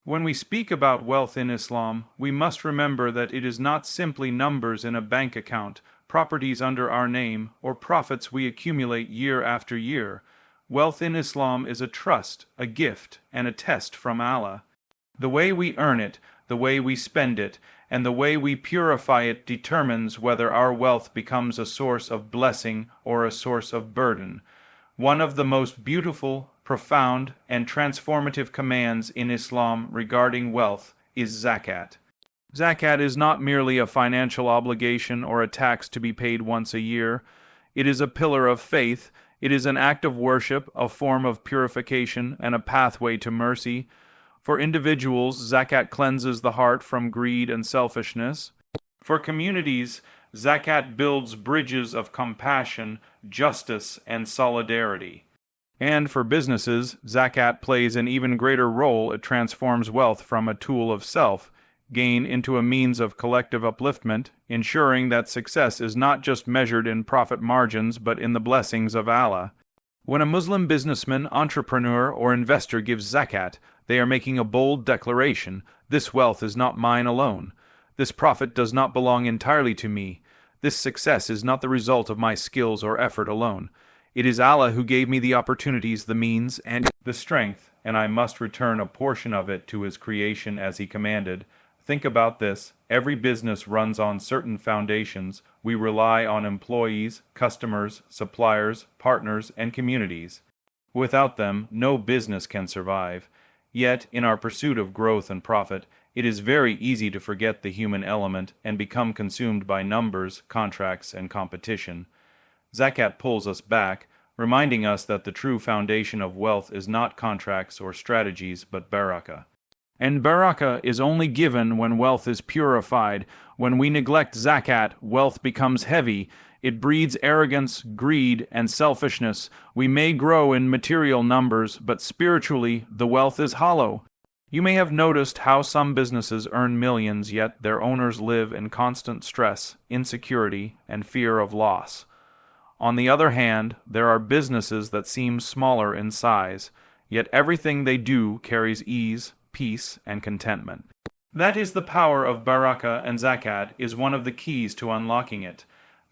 When we speak about wealth in Islam, we must remember that it is not simply numbers in a bank account, properties under our name, or profits we accumulate year after year. Wealth in Islam is a trust, a gift, and a test from Allah. The way we earn it, the way we spend it, and the way we purify it determines whether our wealth becomes a source of blessing or a source of burden. One of the most beautiful, profound, and transformative commands in Islam regarding wealth is Zakat. Zakat is not merely a financial obligation or a tax to be paid once a year. It is a pillar of faith. It is an act of worship, a form of purification, and a pathway to mercy. For individuals, Zakat cleanses the heart from greed and selfishness. For communities, Zakat builds bridges of compassion, justice, and solidarity. And for businesses, Zakat plays an even greater role. It transforms wealth from a tool of self-gain into a means of collective upliftment, ensuring that success is not just measured in profit margins but in the blessings of Allah. When a Muslim businessman, entrepreneur, or investor gives Zakat, they are making a bold declaration: this wealth is not mine alone. This profit does not belong entirely to me. This success is not the result of my skills or effort alone. It is Allah who gave me the opportunities, the means, and the strength, and I must return a portion of it to His creation as He commanded. Think about this. Every business runs on certain foundations. We rely on employees, customers, suppliers, partners, and communities. Without them, no business can survive. Yet, in our pursuit of growth and profit, it is very easy to forget the human element and become consumed by numbers, contracts, and competition. Zakat pulls us back, reminding us that the true foundation of wealth is not contracts or strategies, but Barakah. And Barakah is only given when wealth is purified. When we neglect Zakat, wealth becomes heavy. It breeds arrogance, greed, and selfishness. We may grow in material numbers, but spiritually, the wealth is hollow. You may have noticed how some businesses earn millions, yet their owners live in constant stress, insecurity, and fear of loss. On the other hand, there are businesses that seem smaller in size, yet everything they do carries ease, peace, and contentment. That is the power of Barakah, and Zakat is one of the keys to unlocking it.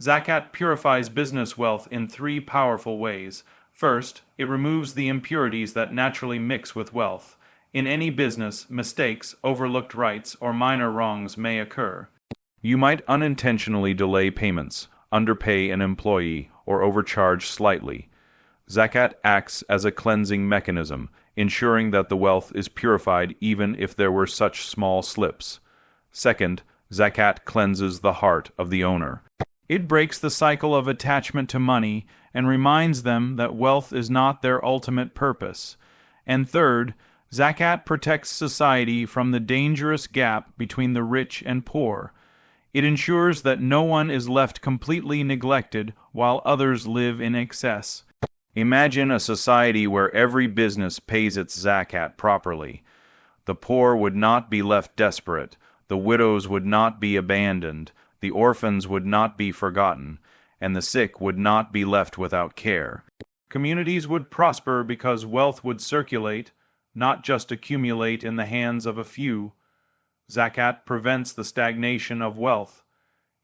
Zakat purifies business wealth in three powerful ways. First, it removes the impurities that naturally mix with wealth. In any business, mistakes, overlooked rights, or minor wrongs may occur. You might unintentionally delay payments, underpay an employee, or overcharge slightly. Zakat acts as a cleansing mechanism, ensuring that the wealth is purified even if there were such small slips. Second, Zakat cleanses the heart of the owner. It breaks the cycle of attachment to money and reminds them that wealth is not their ultimate purpose. And third, Zakat protects society from the dangerous gap between the rich and poor. It ensures that no one is left completely neglected while others live in excess. Imagine a society where every business pays its Zakat properly. The poor would not be left desperate. The widows would not be abandoned. The orphans would not be forgotten. And the sick would not be left without care. Communities would prosper because wealth would circulate, not just accumulate in the hands of a few. Zakat prevents the stagnation of wealth.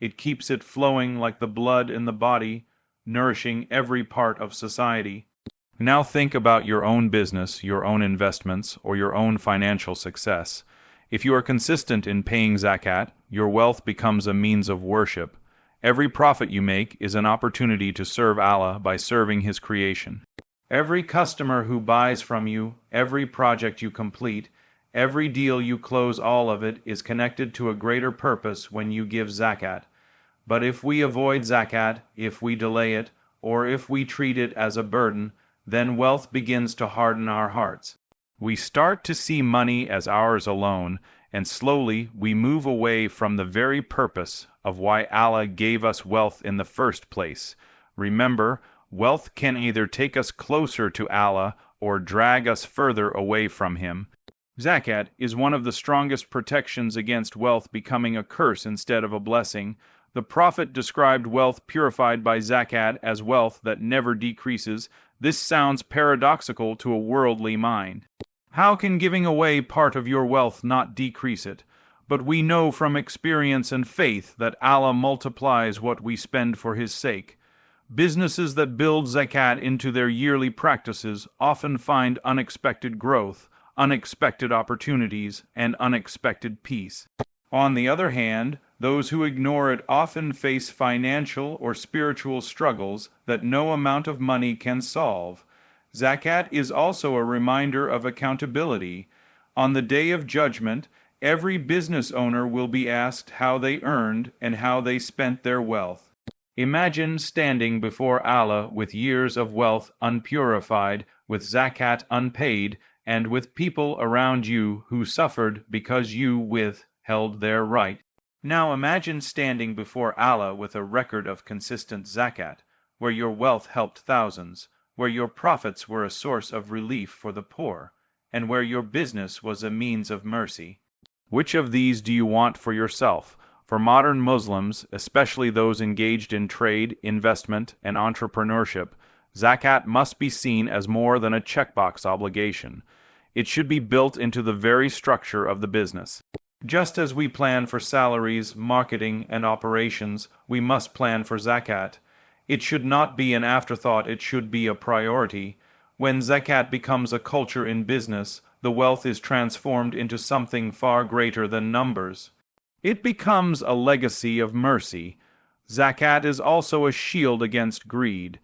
It keeps it flowing like the blood in the body, nourishing every part of society. Now think about your own business, your own investments, or your own financial success. If you are consistent in paying Zakat, your wealth becomes a means of worship. Every profit you make is an opportunity to serve Allah by serving His creation. Every customer who buys from you, every project you complete, every deal you close, all of it is connected to a greater purpose when you give Zakat. But if we avoid Zakat, if we delay it, or if we treat it as a burden, then wealth begins to harden our hearts. We start to see money as ours alone, and slowly we move away from the very purpose of why Allah gave us wealth in the first place. Remember, wealth can either take us closer to Allah or drag us further away from Him. Zakat is one of the strongest protections against wealth becoming a curse instead of a blessing. The Prophet described wealth purified by Zakat as wealth that never decreases. This sounds paradoxical to a worldly mind. How can giving away part of your wealth not decrease it? But we know from experience and faith that Allah multiplies what we spend for His sake. Businesses that build zakat into their yearly practices often find unexpected growth, unexpected opportunities, and unexpected peace. On the other hand, those who ignore it often face financial or spiritual struggles that no amount of money can solve. Zakat is also a reminder of accountability. On the Day of Judgment, every business owner will be asked how they earned and how they spent their wealth. Imagine standing before Allah with years of wealth unpurified, with zakat unpaid, and with people around you who suffered because you withheld their right. Now imagine standing before Allah with a record of consistent zakat, where your wealth helped thousands, where your profits were a source of relief for the poor, and where your business was a means of mercy. Which of these do you want for yourself? For modern Muslims, especially those engaged in trade, investment, and entrepreneurship, zakat must be seen as more than a checkbox obligation. It should be built into the very structure of the business. Just as we plan for salaries, marketing, and operations, we must plan for zakat. It should not be an afterthought, it should be a priority. When zakat becomes a culture in business, the wealth is transformed into something far greater than numbers. It becomes a legacy of mercy. Zakat is also a shield against greed.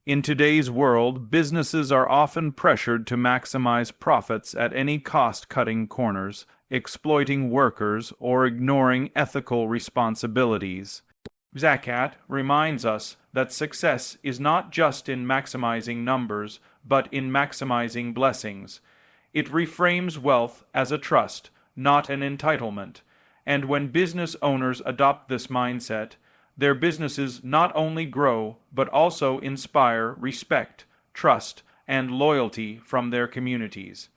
In today's world, businesses are often pressured to maximize profits at any cost, cutting corners, exploiting workers, or ignoring ethical responsibilities. Zakat reminds us that success is not just in maximizing numbers, but in maximizing blessings. It reframes wealth as a trust, not an entitlement. And when business owners adopt this mindset, their businesses not only grow, but also inspire respect, trust, and loyalty from their communities.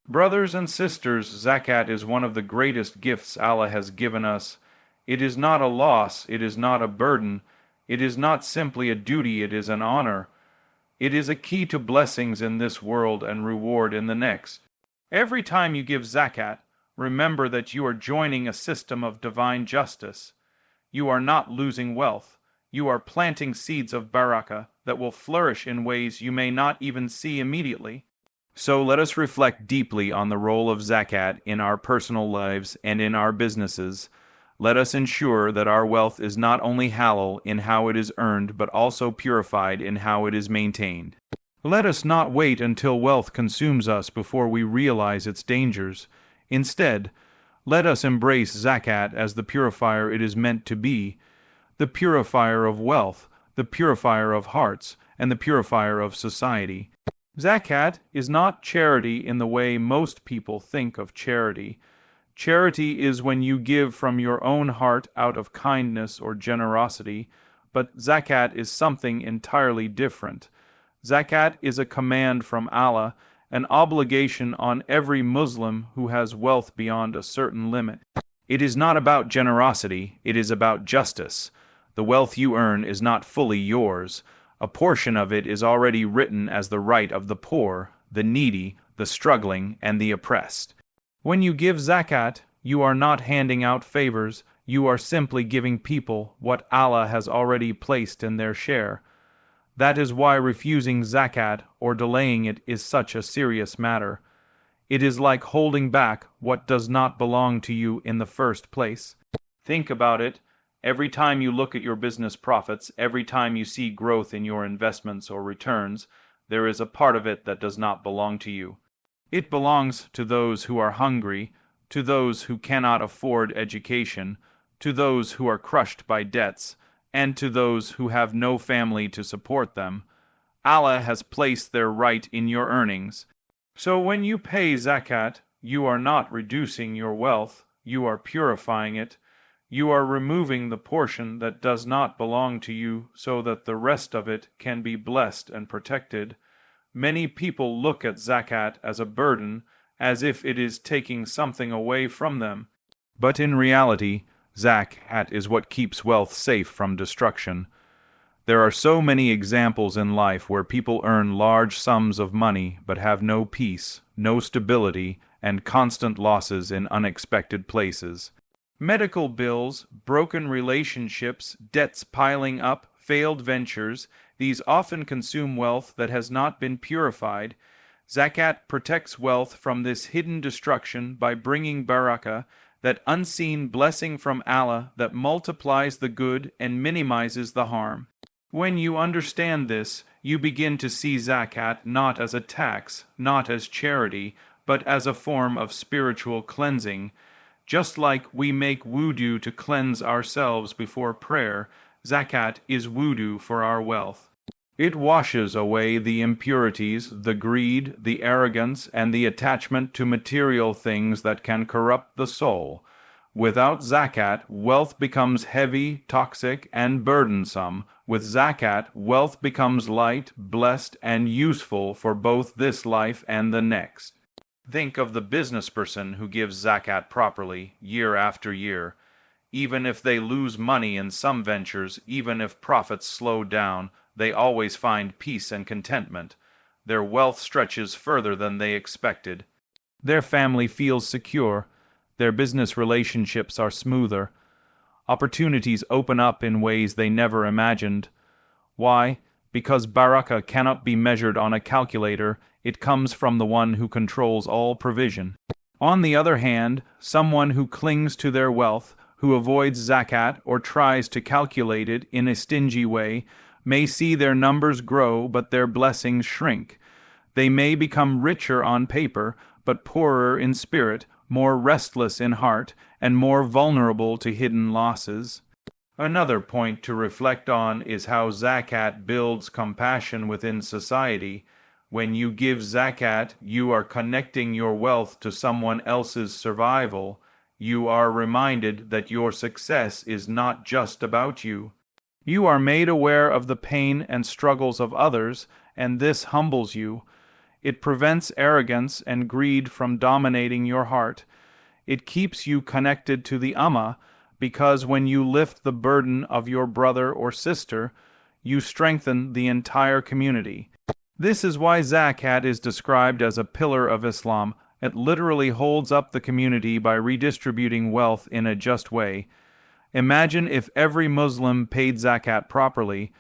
Brothers and sisters, zakat is one of the greatest gifts Allah has given us. It is not a loss, it is not a burden, it is not simply a duty, it is an honor. It is a key to blessings in this world and reward in the next. Every time you give zakat, remember that you are joining a system of divine justice. You are not losing wealth. You are planting seeds of barakah that will flourish in ways you may not even see immediately. So let us reflect deeply on the role of zakat in our personal lives and in our businesses. Let us ensure that our wealth is not only halal in how it is earned, but also purified in how it is maintained. Let us not wait until wealth consumes us before we realize its dangers. Instead, let us embrace zakat as the purifier it is meant to be, the purifier of wealth, the purifier of hearts, and the purifier of society. Zakat is not charity in the way most people think of charity. Charity is when you give from your own heart out of kindness or generosity, but zakat is something entirely different. Zakat is a command from Allah, an obligation on every Muslim who has wealth beyond a certain limit. It is not about generosity, it is about justice. The wealth you earn is not fully yours. A portion of it is already written as the right of the poor, the needy, the struggling, and the oppressed. When you give zakat, you are not handing out favors, you are simply giving people what Allah has already placed in their share. That is why refusing zakat or delaying it is such a serious matter. It is like holding back what does not belong to you in the first place. Think about it. Every time you look at your business profits, every time you see growth in your investments or returns, there is a part of it that does not belong to you. It belongs to those who are hungry, to those who cannot afford education, to those who are crushed by debts, and to those who have no family to support them. Allah has placed their right in your earnings. So when you pay zakat, you are not reducing your wealth, you are purifying it. You are removing the portion that does not belong to you so that the rest of it can be blessed and protected. Many people look at zakat as a burden, as if it is taking something away from them. But in reality, zakat is what keeps wealth safe from destruction. There are so many examples in life where people earn large sums of money but have no peace, no stability, and constant losses in unexpected places. Medical bills, broken relationships, debts piling up, failed ventures, these often consume wealth that has not been purified. Zakat protects wealth from this hidden destruction by bringing Barakah, that unseen blessing from Allah that multiplies the good and minimizes the harm. When you understand this, you begin to see Zakat not as a tax, not as charity, but as a form of spiritual cleansing. Just like we make wudu to cleanse ourselves before prayer, Zakat is wudu for our wealth. It washes away the impurities, the greed, the arrogance, and the attachment to material things that can corrupt the soul. Without Zakat, wealth becomes heavy, toxic, and burdensome. With Zakat, wealth becomes light, blessed, and useful for both this life and the next. Think of the business person who gives Zakat properly, year after year. Even if they lose money in some ventures, even if profits slow down, they always find peace and contentment. Their wealth stretches further than they expected. Their family feels secure. Their business relationships are smoother. Opportunities open up in ways they never imagined. Why? Because Barakah cannot be measured on a calculator. It comes from the one who controls all provision. On the other hand, someone who clings to their wealth, who avoids Zakat or tries to calculate it in a stingy way, may see their numbers grow but their blessings shrink. They may become richer on paper, but poorer in spirit, more restless in heart, and more vulnerable to hidden losses. Another point to reflect on is how Zakat builds compassion within society. When you give Zakat, you are connecting your wealth to someone else's survival. You are reminded that your success is not just about you. You are made aware of the pain and struggles of others, and this humbles you. It prevents arrogance and greed from dominating your heart. It keeps you connected to the Ummah, because when you lift the burden of your brother or sister, you strengthen the entire community. This is why Zakat is described as a pillar of Islam. It literally holds up the community by redistributing wealth in a just way. Imagine if every Muslim paid Zakat properly,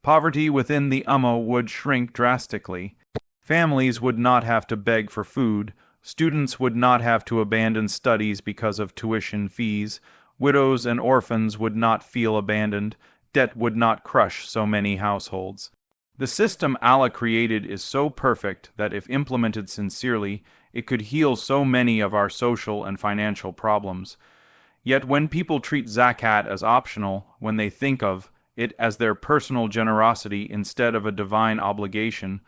poverty within the Ummah would shrink drastically. Families would not have to beg for food, students would not have to abandon studies because of tuition fees, widows and orphans would not feel abandoned, debt would not crush so many households. The system Allah created is so perfect that if implemented sincerely, it could heal so many of our social and financial problems. Yet when people treat Zakat as optional, when they think of it as their personal generosity instead of a divine obligation,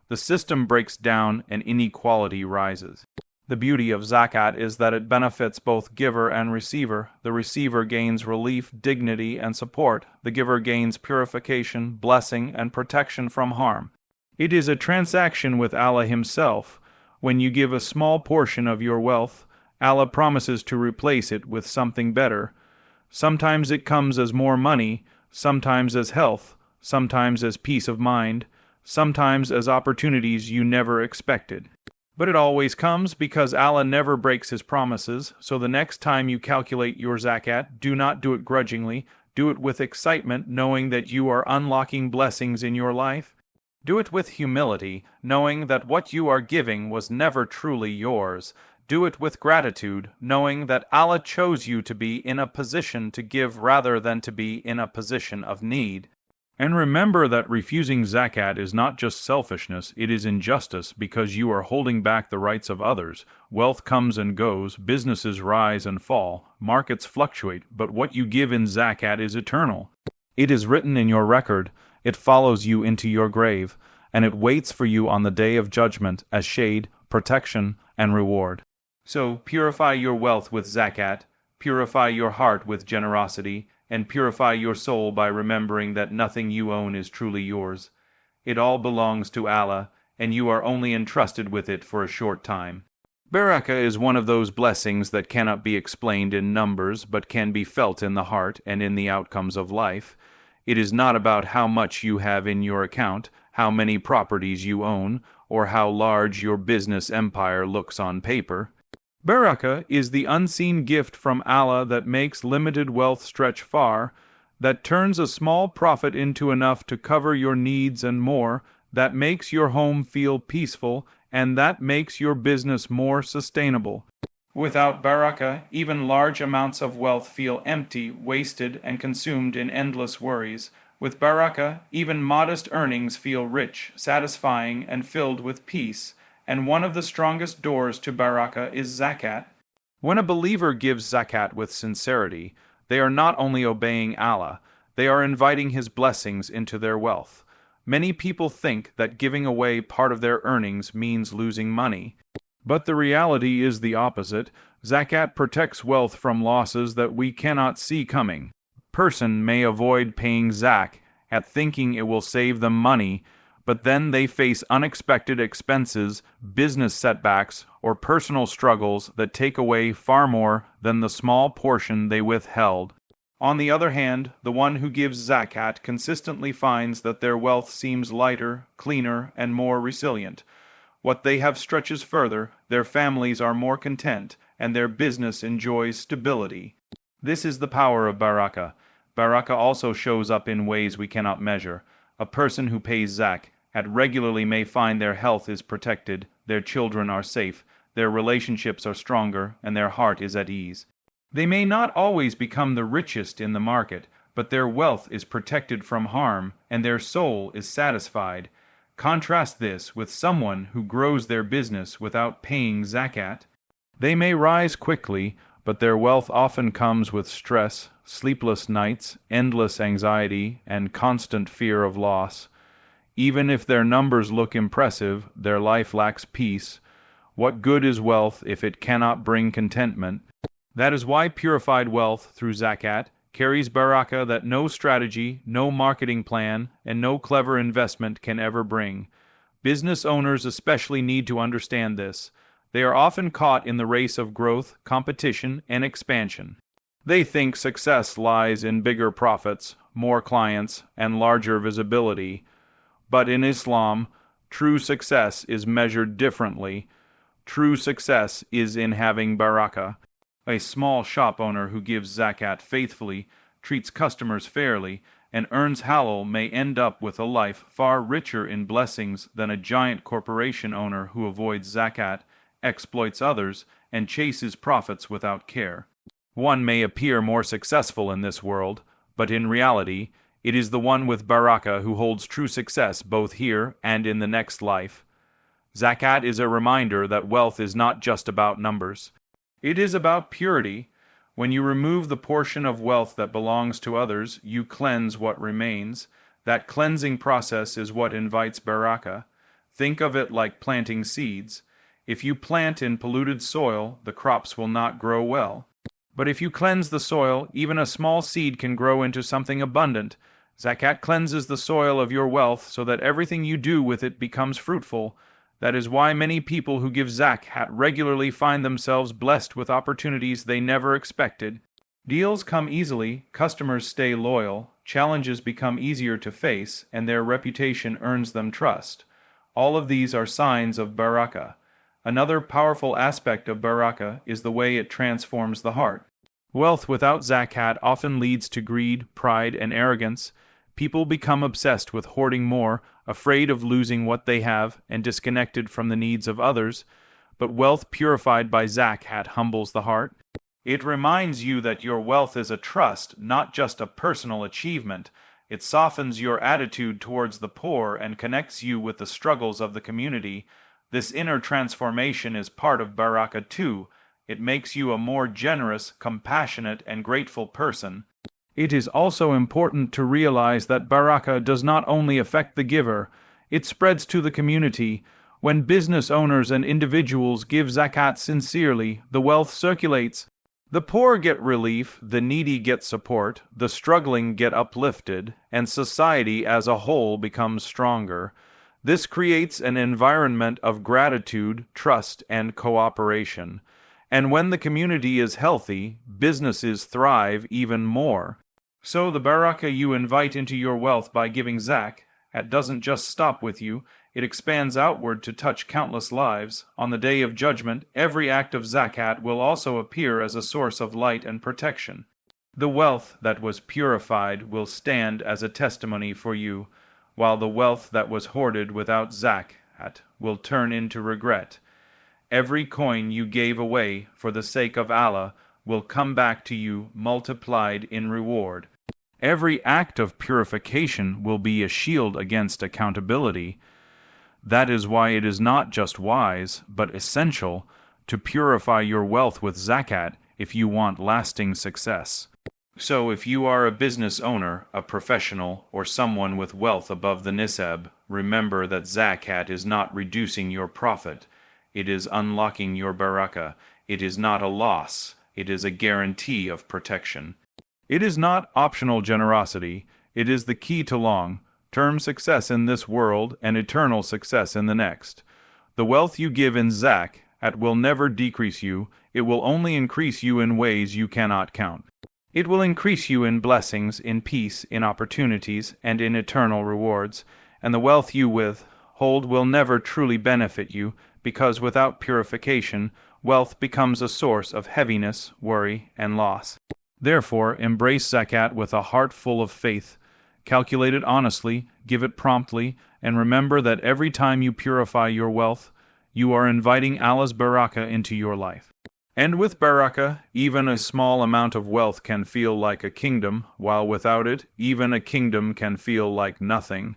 the system breaks down and inequality rises. The beauty of Zakat is that it benefits both giver and receiver. The receiver gains relief, dignity, and support. The giver gains purification, blessing, and protection from harm. It is a transaction with Allah Himself. When you give a small portion of your wealth, Allah promises to replace it with something better. Sometimes it comes as more money, sometimes as health, sometimes as peace of mind, sometimes as opportunities you never expected. But it always comes because Allah never breaks His promises, so the next time you calculate your Zakat, do not do it grudgingly, do it with excitement, knowing that you are unlocking blessings in your life. Do it with humility, knowing that what you are giving was never truly yours. Do it with gratitude, knowing that Allah chose you to be in a position to give rather than to be in a position of need. And remember that refusing Zakat is not just selfishness, it is injustice because you are holding back the rights of others. Wealth comes and goes, businesses rise and fall, markets fluctuate, but what you give in Zakat is eternal. It is written in your record, it follows you into your grave, and it waits for you on the day of judgment as shade, protection, and reward. So purify your wealth with Zakat, purify your heart with generosity, and purify your soul by remembering that nothing you own is truly yours. It all belongs to Allah, and you are only entrusted with it for a short time. Barakah is one of those blessings that cannot be explained in numbers, but can be felt in the heart and in the outcomes of life. It is not about how much you have in your account, how many properties you own, or how large your business empire looks on paper. Barakah is the unseen gift from Allah that makes limited wealth stretch far, that turns a small profit into enough to cover your needs and more, that makes your home feel peaceful, and that makes your business more sustainable. Without barakah, even large amounts of wealth feel empty, wasted, and consumed in endless worries. With barakah, even modest earnings feel rich, satisfying, and filled with peace. And one of the strongest doors to barakah is zakat. When a believer gives zakat with sincerity, they are not only obeying Allah, they are inviting His blessings into their wealth. Many people think that giving away part of their earnings means losing money. But the reality is the opposite. Zakat protects wealth from losses that we cannot see coming. A person may avoid paying zakat at thinking it will save them money, but then they face unexpected expenses, business setbacks, or personal struggles that take away far more than the small portion they withheld. On the other hand, the one who gives zakat consistently finds that their wealth seems lighter, cleaner, and more resilient. What they have stretches further, their families are more content, and their business enjoys stability. This is the power of barakah. Barakah also shows up in ways we cannot measure. A person who pays zakat regularly may find their health is protected, their children are safe, their relationships are stronger, and their heart is at ease. They may not always become the richest in the market, but their wealth is protected from harm, and their soul is satisfied. Contrast this with someone who grows their business without paying zakat. They may rise quickly, but their wealth often comes with stress, sleepless nights, endless anxiety, and constant fear of loss. Even if their numbers look impressive, their life lacks peace. What good is wealth if it cannot bring contentment? That is why purified wealth through zakat carries barakah that no strategy, no marketing plan, and no clever investment can ever bring. Business owners especially need to understand this. They are often caught in the race of growth, competition, and expansion. They think success lies in bigger profits, more clients, and larger visibility. But in Islam, true success is measured differently. True success is in having barakah. A small shop owner who gives zakat faithfully, treats customers fairly, and earns halal may end up with a life far richer in blessings than a giant corporation owner who avoids zakat, exploits others, and chases profits without care. One may appear more successful in this world, but in reality, it is the one with barakah who holds true success both here and in the next life. Zakat is a reminder that wealth is not just about numbers. It is about purity. When you remove the portion of wealth that belongs to others, you cleanse what remains. That cleansing process is what invites barakah. Think of it like planting seeds. If you plant in polluted soil, the crops will not grow well. But if you cleanse the soil, even a small seed can grow into something abundant. Zakat cleanses the soil of your wealth so that everything you do with it becomes fruitful. That is why many people who give zakat regularly find themselves blessed with opportunities they never expected. Deals come easily, customers stay loyal, challenges become easier to face, and their reputation earns them trust. All of these are signs of barakah. Another powerful aspect of barakah is the way it transforms the heart. Wealth without zakat often leads to greed, pride, and arrogance. People become obsessed with hoarding more, afraid of losing what they have, and disconnected from the needs of others. But wealth purified by zakat humbles the heart. It reminds you that your wealth is a trust, not just a personal achievement. It softens your attitude towards the poor and connects you with the struggles of the community. This inner transformation is part of barakah too. It makes you a more generous, compassionate, and grateful person. It is also important to realize that barakah does not only affect the giver, it spreads to the community. When business owners and individuals give zakat sincerely, the wealth circulates. The poor get relief, the needy get support, the struggling get uplifted, and society as a whole becomes stronger. This creates an environment of gratitude, trust, and cooperation. And when the community is healthy, businesses thrive even more. So the barakah you invite into your wealth by giving zakat doesn't just stop with you, It expands outward to touch countless lives. On the day of judgment, every act of zakat will also appear as a source of light and protection. The wealth that was purified will stand as a testimony for you, while the wealth that was hoarded without zakat will turn into regret. Every coin you gave away for the sake of Allah will come back to you multiplied in reward. Every act of purification will be a shield against accountability. That is why it is not just wise, but essential, to purify your wealth with zakat if you want lasting success. So if you are a business owner, a professional, or someone with wealth above the nisab, remember that zakat is not reducing your profit. It is unlocking your barakah. It is not a loss. It is a guarantee of protection. It is not optional generosity. It is the key to long-term success in this world and eternal success in the next. The wealth you give in zakat will never decrease you. It will only increase you in ways you cannot count. It will increase you in blessings, in peace, in opportunities, and in eternal rewards. And the wealth you withhold will never truly benefit you, because without purification, wealth becomes a source of heaviness, worry, and loss. Therefore, embrace zakat with a heart full of faith. Calculate it honestly, give it promptly, and remember that every time you purify your wealth, you are inviting Allah's barakah into your life. And with barakah, even a small amount of wealth can feel like a kingdom, while without it, even a kingdom can feel like nothing.